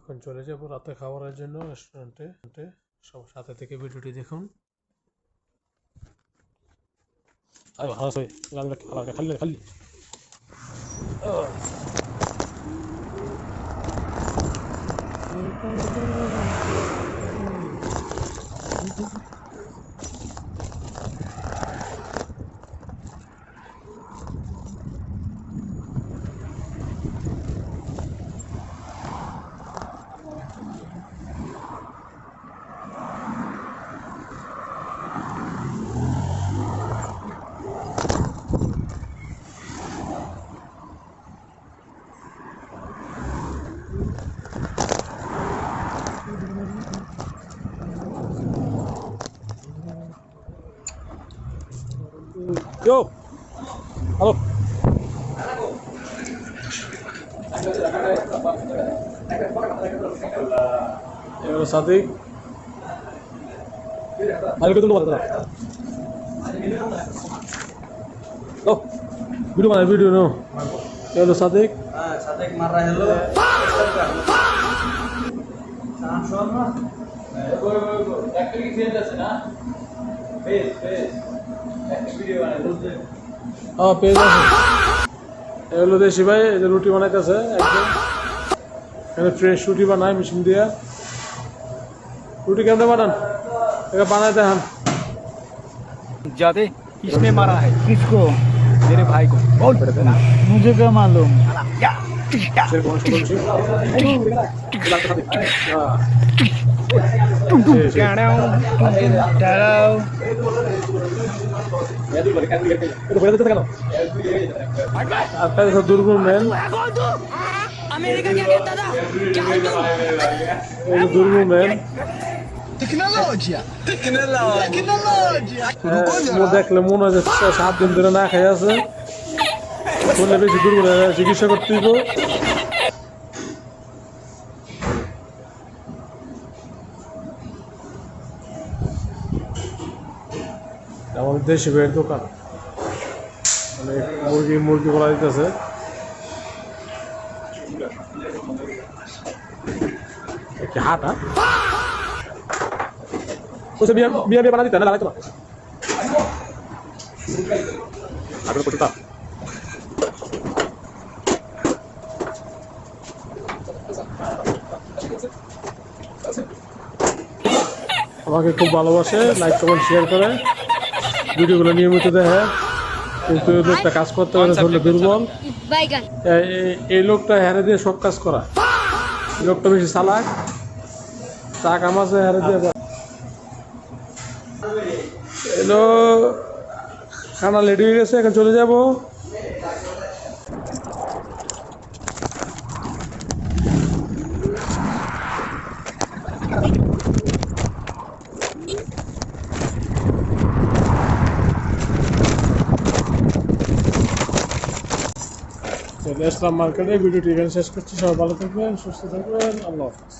এখন চলে যাব রাতে খাবারের জন্য রেস্টুরেন্টে। সব সাথে থেকে ভিডিওটি দেখুন। খালি Yo, halo. Halo Sadik. Balik dulu mana? Oh, video no. Halo Sadik. Sadik marah hello. Page আছে। এগুলো দেশি ভাই এই যে রুটি বানাইতেছে একদম এখানে ফ্রেশ রুটি বানায় মেশিন দিয়ে। রুটি কেমনে বানান এটা বানাই দেখান। ज्यादा किसने मारा है? किसको? मेरे भाई को। बोल मुझे क्या मालूम? दुर्गुण मैन अमेरिका क्या कहता था? दुर्गुण मैन Tecnologia. দেখলে মনে হয় 7 দিন ধরে না খাই আছে। বললে বেশি দুর্বল চিকিৎসা করতে দিব। আমাদের দেশি ভাইয়ের দোকান মানে মুরগি বলা দিতেছে। একটি হাট उसे बिया बना देता है ना लगाते आगे पड़ता আমাকে খুব ভালোবাসে, লাইক কমেন্ট শেয়ার করে, ভিডিওগুলো নিয়মিত দেখে। কিন্তু এই লোকটা কাজ করতে পারে ধরলে দুর্বল। এই লোকটা হেরে দিয়ে সব কাজ করা। এই লোকটা বেশি চালাক, টাকা মাসে হেরে দিয়ে এলো। খানা রেডি হয়ে গেছে, এখন চলে যাব। চলে আসলাম মার্কেটে। ভিডিওটি এখানে শেষ করছি। সবাই ভালো থাকবেন, সুস্থ থাকবেন। আল্লাহ হাফেজ।